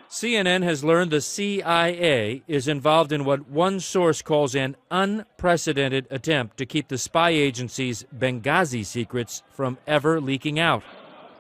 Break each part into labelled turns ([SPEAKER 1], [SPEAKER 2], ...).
[SPEAKER 1] CNN has learned the CIA is involved in what one source calls an unprecedented attempt to keep the spy agency's Benghazi secrets from ever leaking out.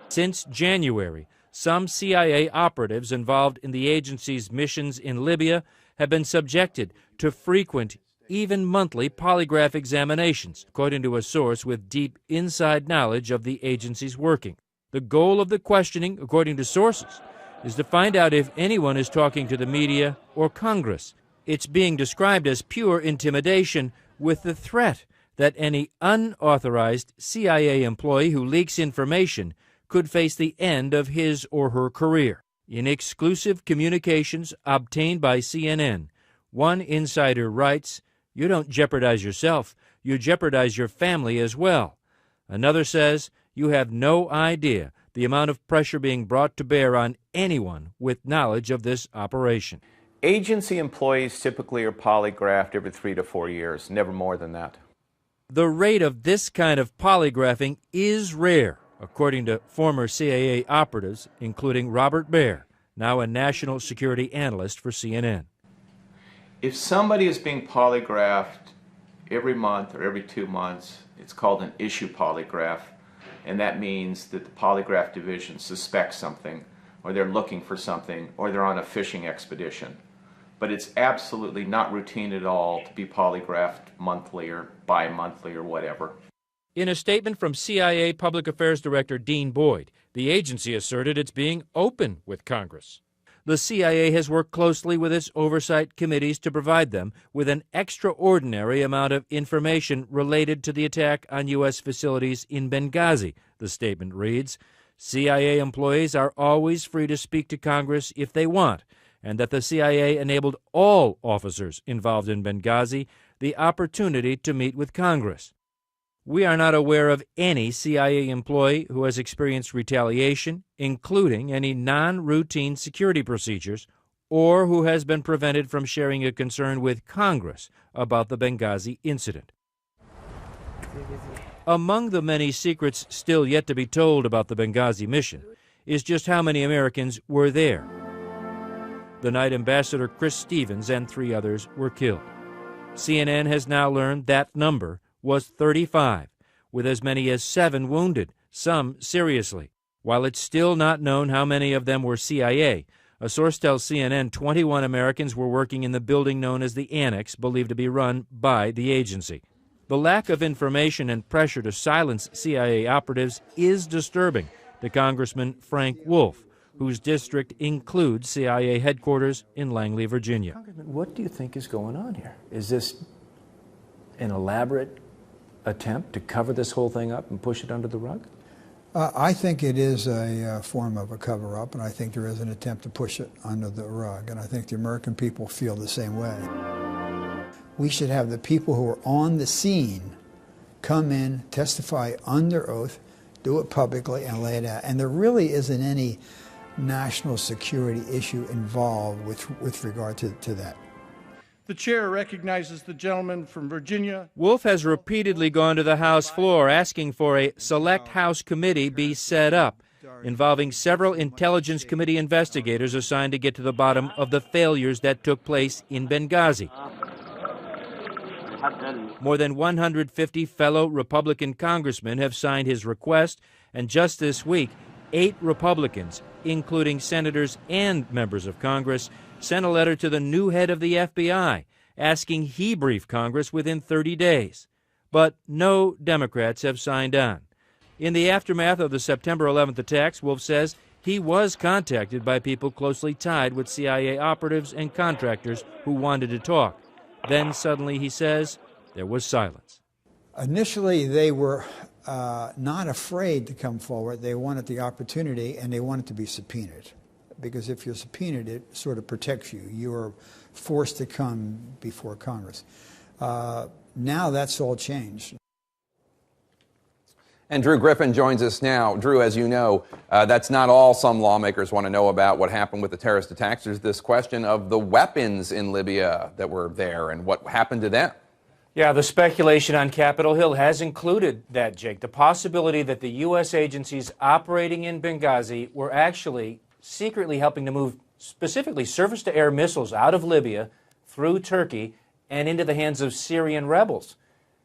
[SPEAKER 1] Since January, some CIA operatives involved in the agency's missions in Libya have been subjected to frequent, even monthly polygraph examinations, according to a source with deep inside knowledge of the agency's working. The goal of the questioning, according to sources, is to find out if anyone is talking to the media or Congress. It's being described as pure intimidation, with the threat that any unauthorized CIA employee who leaks information could face the end of his or her career. In exclusive communications obtained by CNN, one insider writes, "You don't jeopardize yourself, you jeopardize your family as well." Another says, "You have no idea the amount of pressure being brought to bear on anyone with knowledge of this operation."
[SPEAKER 2] Agency employees typically are polygraphed every 3 to 4 years, never more than that.
[SPEAKER 1] The rate of this kind of polygraphing is rare, according to former CIA operatives, including Robert Baer, now a national security analyst for CNN.
[SPEAKER 2] If somebody is being polygraphed every month or every 2 months, it's called an issue polygraph, and that means that the polygraph division suspects something, or they're looking for something, or they're on a fishing expedition. But it's absolutely not routine at all to be polygraphed monthly or bi-monthly or whatever.
[SPEAKER 1] In a statement from CIA Public Affairs Director Dean Boyd, the agency asserted it's being open with Congress. The CIA has worked closely with its oversight committees to provide them with an extraordinary amount of information related to the attack on U.S. facilities in Benghazi, the statement reads. CIA employees are always free to speak to Congress if they want, and that the CIA enabled all officers involved in Benghazi the opportunity to meet with Congress. We are not aware of any CIA employee who has experienced retaliation, including any non-routine security procedures, or who has been prevented from sharing a concern with Congress about the Benghazi incident. Among the many secrets still yet to be told about the Benghazi mission is just how many Americans were there. The night Ambassador Chris Stevens and 3 others were killed. CNN has now learned that number was 35, with as many as 7 wounded, some seriously. While it's still not known how many of them were CIA, a source tells CNN 21 Americans were working in the building known as the Annex, believed to be run by the agency. The lack of information and pressure to silence CIA operatives is disturbing to Congressman Frank Wolf, whose district includes CIA headquarters in Langley, Virginia.
[SPEAKER 3] Congressman, what do you think is going on here? Is this an elaborate attempt to cover this whole thing up and push it under the rug?
[SPEAKER 4] I think it is a form of a cover-up, and I think there is an attempt to push it under the rug, and I think the American people feel the same way. We should have the people who are on the scene come in, testify under oath, do it publicly, and lay it out. And there really isn't any national security issue involved with regard to that.
[SPEAKER 5] The chair recognizes the gentleman from Virginia.
[SPEAKER 1] Wolf has repeatedly gone to the House floor asking for a select House committee be set up, involving several Intelligence Committee investigators assigned to get to the bottom of the failures that took place in Benghazi. More than 150 fellow Republican congressmen have signed his request, and just this week, 8 Republicans, including senators and members of Congress, sent a letter to the new head of the FBI asking he brief Congress within 30 days. But no Democrats have signed on. In the aftermath of the September 11th attacks, Wolf says he was contacted by people closely tied with CIA operatives and contractors who wanted to talk. Then suddenly, he says, there was silence.
[SPEAKER 4] Initially, they were not afraid to come forward. They wanted the opportunity, and they wanted to be subpoenaed. Because if you're subpoenaed, it sort of protects you. You are forced to come before Congress. Now that's all changed.
[SPEAKER 6] And Drew Griffin joins us now. Drew, as you know, that's not all some lawmakers want to know about what happened with the terrorist attacks. There's this question of the weapons in Libya that were there and what happened to them.
[SPEAKER 7] Yeah, the speculation on Capitol Hill has included that, Jake. The possibility that the U.S. agencies operating in Benghazi were actually secretly helping to move specifically surface-to-air missiles out of Libya through Turkey and into the hands of Syrian rebels.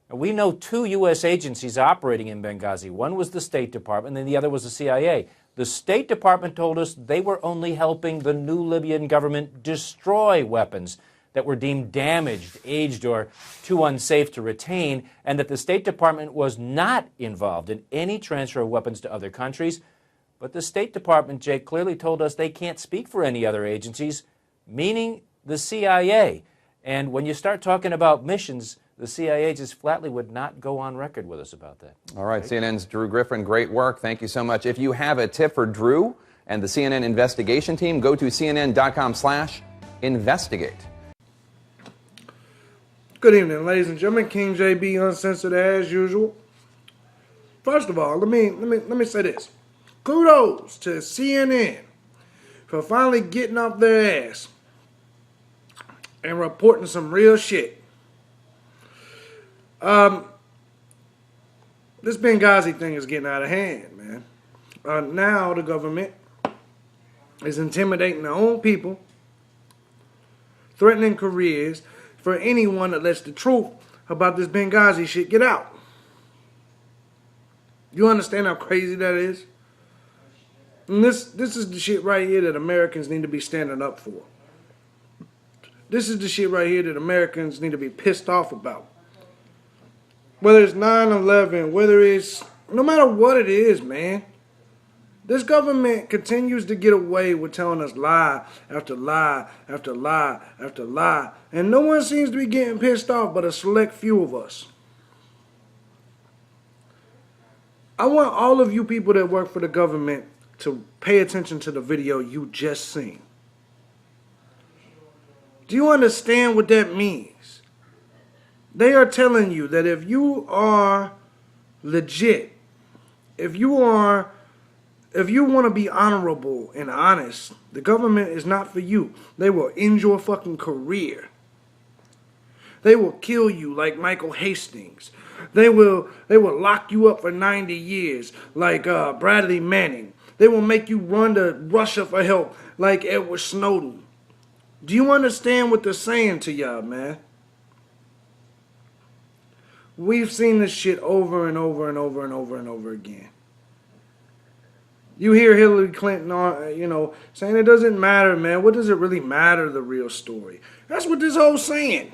[SPEAKER 7] Now, we know 2 U.S. agencies operating in Benghazi. One was the State Department, and the other was the CIA. The State Department told us they were only helping the new Libyan government destroy weapons that were deemed damaged, aged, or too unsafe to retain, and that the State Department was not involved in any transfer of weapons to other countries. But the State Department, Jake, clearly told us they can't speak for any other agencies, meaning the CIA. And when you start talking about missions, the CIA just flatly would not go on record with us about that.
[SPEAKER 6] All right, CNN's Drew Griffin, great work. Thank you so much. If you have a tip for Drew and the CNN investigation team, go to cnn.com/investigate.
[SPEAKER 8] Good evening, ladies and gentlemen. King JB, uncensored as usual. First of all, let me say this. Kudos to CNN for finally getting off their ass and reporting some real shit. This Benghazi thing is getting out of hand, man. Now the government is intimidating their own people, threatening careers for anyone that lets the truth about this Benghazi shit get out. You understand how crazy that is? And this is the shit right here that Americans need to be standing up for. This is the shit right here that Americans need to be pissed off about. Whether it's 9/11, whether it's, no matter what it is, man. This government continues to get away with telling us lie after lie after lie after lie. And no one seems to be getting pissed off but a select few of us. I want all of you people that work for the government to pay attention to the video you just seen. Do you understand what that means? They are telling you that if you are legit, if you want to be honorable and honest, the government is not for you. They will end your fucking career. They will kill you like Michael Hastings. They will lock you up for 90 years like Bradley Manning. They will make you run to Russia for help like Edward Snowden. Do you understand what they're saying to y'all, man? We've seen this shit over and over and over and over and over again. You hear Hillary Clinton, saying it doesn't matter, man. What does it really matter, the real story? That's what this whole saying.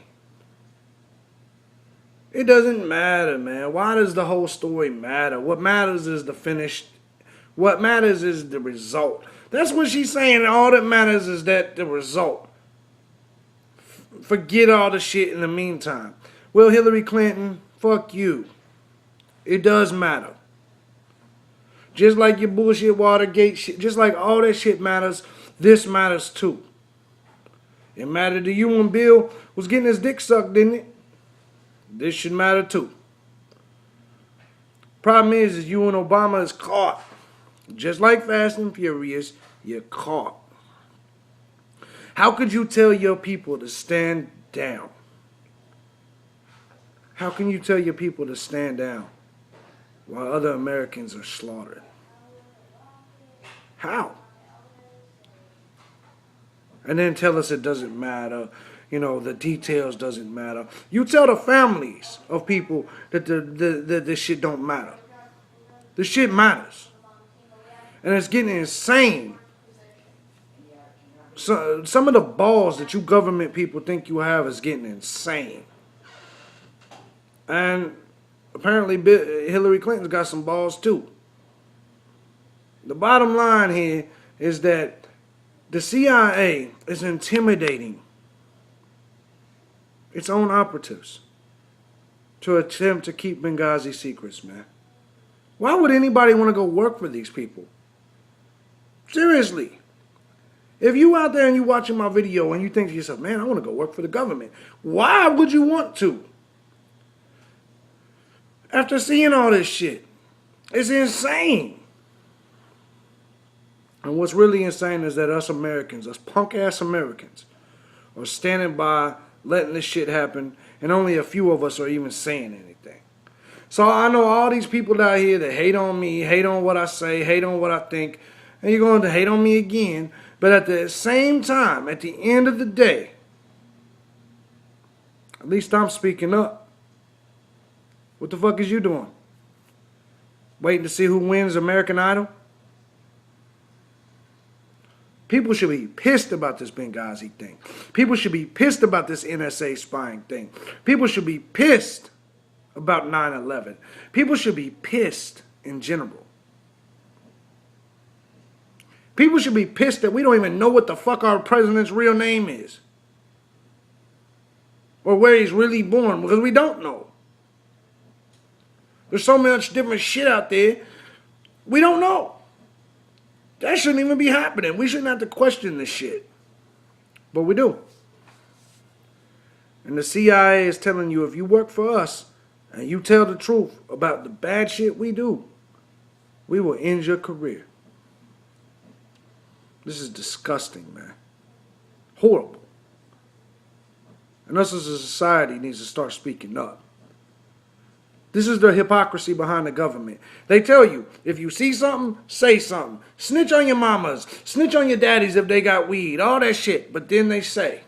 [SPEAKER 8] It doesn't matter, man. Why does the whole story matter? What matters is the finished. What matters is the result. That's what she's saying. All that matters is that the result. Forget all the shit in the meantime. Well, Hillary Clinton, fuck you. It does matter. Just like your bullshit Watergate shit, just like all that shit matters, this matters too. It mattered to you when Bill was getting his dick sucked, didn't it? This should matter too. Problem is you and Obama is caught. Just like Fast and Furious, you're caught. How could you tell your people to stand down? How can you tell your people to stand down while other Americans are slaughtered? How? And then tell us it doesn't matter. The details doesn't matter. You tell the families of people that this shit don't matter. This shit matters. And it's getting insane. So, some of the balls that you government people think you have is getting insane. And apparently Hillary Clinton's got some balls too. The bottom line here is that the CIA is intimidating its own operatives to attempt to keep Benghazi secrets, man. Why would anybody want to go work for these people? Seriously. If you out there and you watching my video and you think to yourself, man, I want to go work for the government. Why would you want to? After seeing all this shit. It's insane. And what's really insane is that us Americans, us punk-ass Americans, are standing by letting this shit happen, and only a few of us are even saying anything. So I know all these people out here that hate on me, hate on what I say, hate on what I think, and you're going to hate on me again. But at the same time, at the end of the day, at least I'm speaking up. What the fuck is you doing? Waiting to see who wins American Idol? People should be pissed about this Benghazi thing. People should be pissed about this NSA spying thing. People should be pissed about 9/11. People should be pissed in general. People should be pissed that we don't even know what the fuck our president's real name is. Or where he's really born, because we don't know. There's so much different shit out there, we don't know. That shouldn't even be happening. We shouldn't have to question this shit. But we do. And the CIA is telling you, if you work for us and you tell the truth about the bad shit we do, we will end your career. This is disgusting, man. Horrible. And us as a society needs to start speaking up. This is the hypocrisy behind the government. They tell you, if you see something, say something. Snitch on your mamas. Snitch on your daddies if they got weed. All that shit. But then they say,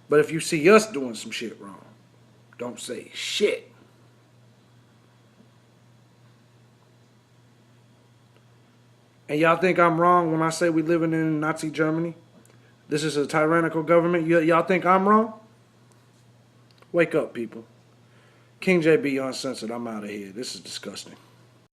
[SPEAKER 8] but if you see us doing some shit wrong, don't say shit. And y'all think I'm wrong when I say we living in Nazi Germany? This is a tyrannical government. Y'all think I'm wrong? Wake up, people. King JB Uncensored, I'm out of here. This is disgusting.